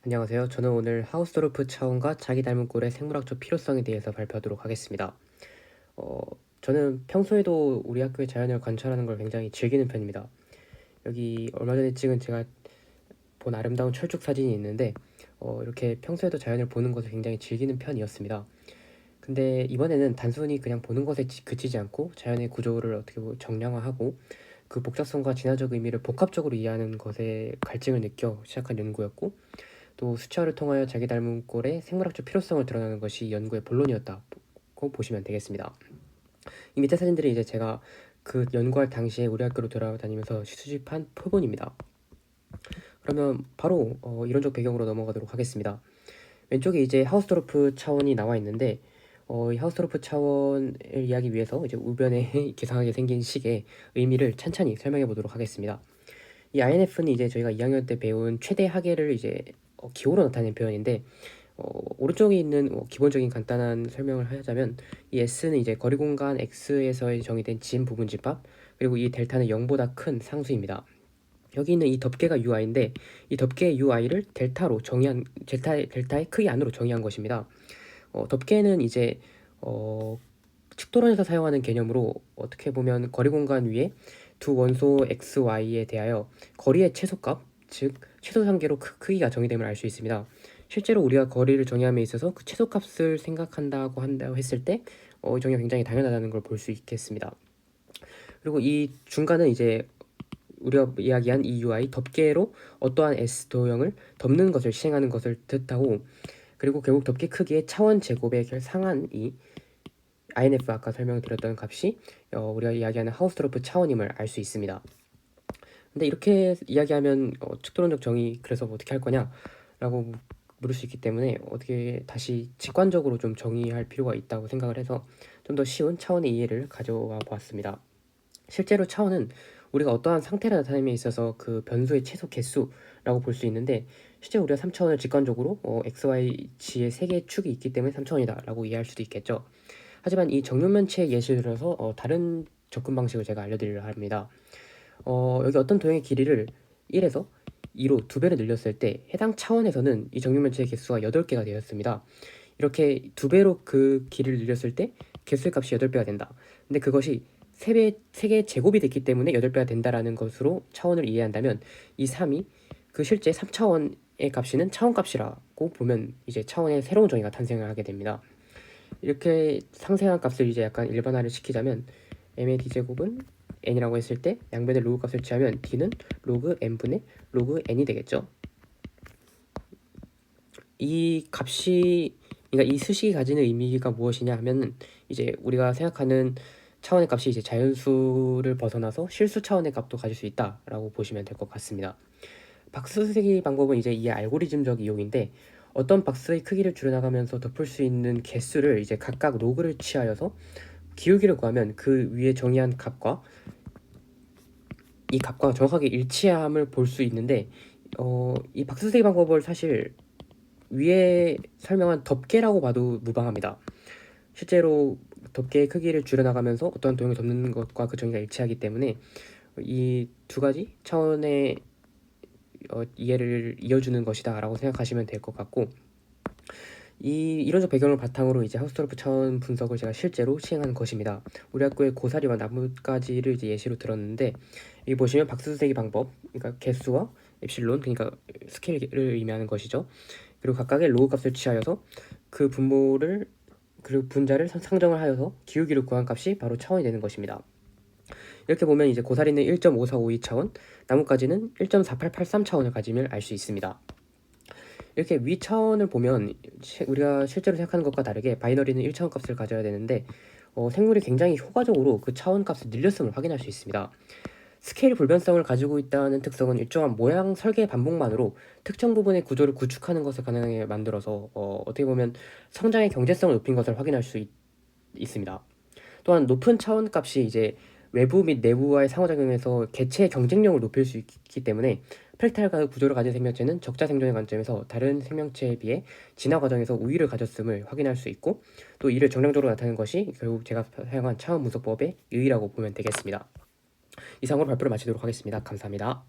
안녕하세요. 저는 오늘 하우스토르프 차원과 자기 닮은 꼴의 생물학적 필요성에 대해서 발표하도록 하겠습니다. 어, 저는 평소에도 우리 학교의 자연을 관찰하는 걸 굉장히 즐기는 편입니다. 여기 얼마 전에 찍은 제가 본 아름다운 철쭉 사진이 있는데 이렇게 평소에도 자연을 보는 것을 굉장히 즐기는 편이었습니다. 근데 이번에는 단순히 그냥 보는 것에 그치지 않고 자연의 구조를 어떻게 정량화하고 그 복잡성과 진화적 의미를 복합적으로 이해하는 것에 갈증을 느껴 시작한 연구였고, 또 수치화를 통하여 자기 닮은 꼴의 생물학적 필요성을 드러내는 것이 이 연구의 본론이었다고 보시면 되겠습니다. 이 밑에 사진들이 이제 제가 그 연구할 당시에 우리 학교로 돌아다니면서 수집한 표본입니다. 그러면 바로 이론적 배경으로 넘어가도록 하겠습니다. 왼쪽에 이제 하우스토르프 차원이 나와 있는데, 이 하우스토르프 차원을 이해하기 위해서 이제 우변에 이상하게 생긴 식의 의미를 찬찬히 설명해 보도록 하겠습니다. 이 INF는 이제 저희가 2학년 때 배운 최대 하계를 이제 기호로 나타낸 표현인데, 오른쪽에 있는 기본적인 간단한 설명을 하자면, 이 S는 이제 거리 공간 X에서 정의된 진 부분 집합, 그리고 이 델타는 0보다 큰 상수입니다. 여기 있는 이 덮개가 UI인데, 이 덮개의 UI를 델타의 크기 안으로 정의한 것입니다. 덮개는 이제 측도론에서 사용하는 개념으로 어떻게 보면 거리 공간 위에 두 원소 x, y에 대하여 거리의 최소값, 즉 최소상계로 크기가 정의됨을 알 수 있습니다. 실제로 우리가 거리를 정의함에 있어서 그 최소값을 생각한다고 했을 때 이 정의가 굉장히 당연하다는 걸 볼 수 있겠습니다. 그리고 이 중간은 이제 우리가 이야기한 이 UI 덮개로 어떠한 S 도형을 덮는 것을 시행하는 것을 뜻하고, 그리고 결국 덮개 크기의 차원 제곱의 상한이 INF 아까 설명드렸던 값이 우리가 이야기하는 하우스토르프 차원임을 알 수 있습니다. 근데 이렇게 이야기하면 측도론적 정의 그래서 뭐 어떻게 할 거냐 라고 물을 수 있기 때문에 어떻게 다시 직관적으로 좀 정의할 필요가 있다고 생각을 해서 좀 더 쉬운 차원의 이해를 가져와 보았습니다. 실제로 차원은 우리가 어떠한 상태를 나타냄에 있어서 그 변수의 최소 개수라고 볼 수 있는데, 실제 우리가 3차원을 직관적으로 XY지의 3개의 축이 있기 때문에 3차원이다 라고 이해할 수도 있겠죠. 하지만 이 정육면체 예시를 들어서 다른 접근 방식을 제가 알려드리려 합니다. 여기 어떤 도형의 길이를 1에서 2로 2배를 늘렸을 때 해당 차원에서는 이 정육면체의 개수가 8개가 되었습니다. 이렇게 2배로 그 길이를 늘렸을 때 개수의 값이 8배가 된다. 근데 그것이 3개의 제곱이 됐기 때문에 8배가 된다라는 것으로 차원을 이해한다면, 이 3이 그 실제 3차원의 값이는 차원값이라고 보면 이제 차원의 새로운 정의가 탄생을 하게 됩니다. 이렇게 상세한 값을 이제 약간 일반화를 시키자면, m의 d제곱은 n이라고 했을 때 양변의 로그 값을 취하면 d는 로그 n분의 로그 n이 되겠죠. 이 값이, 그러니까 이 수식이 가지는 의미가 무엇이냐 하면은 이제 우리가 생각하는 차원의 값이 이제 자연수를 벗어나서 실수 차원의 값도 가질 수 있다라고 보시면 될 것 같습니다. 박스세기 방법은 이제 이 알고리즘적 이용인데, 어떤 박스의 크기를 줄여나가면서 덮을 수 있는 개수를 이제 각각 로그를 취하여서 기울기를 구하면 그 위에 정의한 값과 이 값과 정확하게 일치함을 볼 수 있는데, 이 박스세기 방법을 사실 위에 설명한 덮개라고 봐도 무방합니다. 실제로 덮개의 크기를 줄여나가면서 어떠한 도형을 덮는 것과 그 정의가 일치하기 때문에 이 두 가지 차원의 이해를 이어주는 것이다 라고 생각하시면 될 것 같고, 이 이론적 배경을 바탕으로 이제 하우스토르프 차원 분석을 제가 실제로 시행한 것입니다. 우리 학교의 고사리와 나뭇가지를 이제 예시로 들었는데, 여기 보시면 박스세기 방법, 그러니까 개수와 엡실론, 그러니까 스케일을 의미하는 것이죠. 그리고 각각의 로그 값을 취하여서 그 분모를, 그리고 분자를 상정을 하여서 기울기를 구한 값이 바로 차원이 되는 것입니다. 이렇게 보면 이제 고사리는 1.5452 차원, 나뭇가지는 1.4883 차원을 가짐을 알 수 있습니다. 이렇게 위 차원을 보면 우리가 실제로 생각하는 것과 다르게 바이너리는 1차원 값을 가져야 되는데, 생물이 굉장히 효과적으로 그 차원 값을 늘렸음을 확인할 수 있습니다. 스케일 불변성을 가지고 있다는 특성은 일정한 모양 설계 반복만으로 특정 부분의 구조를 구축하는 것을 가능하게 만들어서 어떻게 보면 성장의 경제성을 높인 것을 확인할 수 있습니다. 또한 높은 차원 값이 이제 외부 및 내부와의 상호작용에서 개체의 경쟁력을 높일 수 있기 때문에 프랙탈 구조를 가진 생명체는 적자 생존의 관점에서 다른 생명체에 비해 진화 과정에서 우위를 가졌음을 확인할 수 있고, 또 이를 정량적으로 나타내는 것이 결국 제가 사용한 차원 분석법의 의의라고 보면 되겠습니다. 이상으로 발표를 마치도록 하겠습니다. 감사합니다.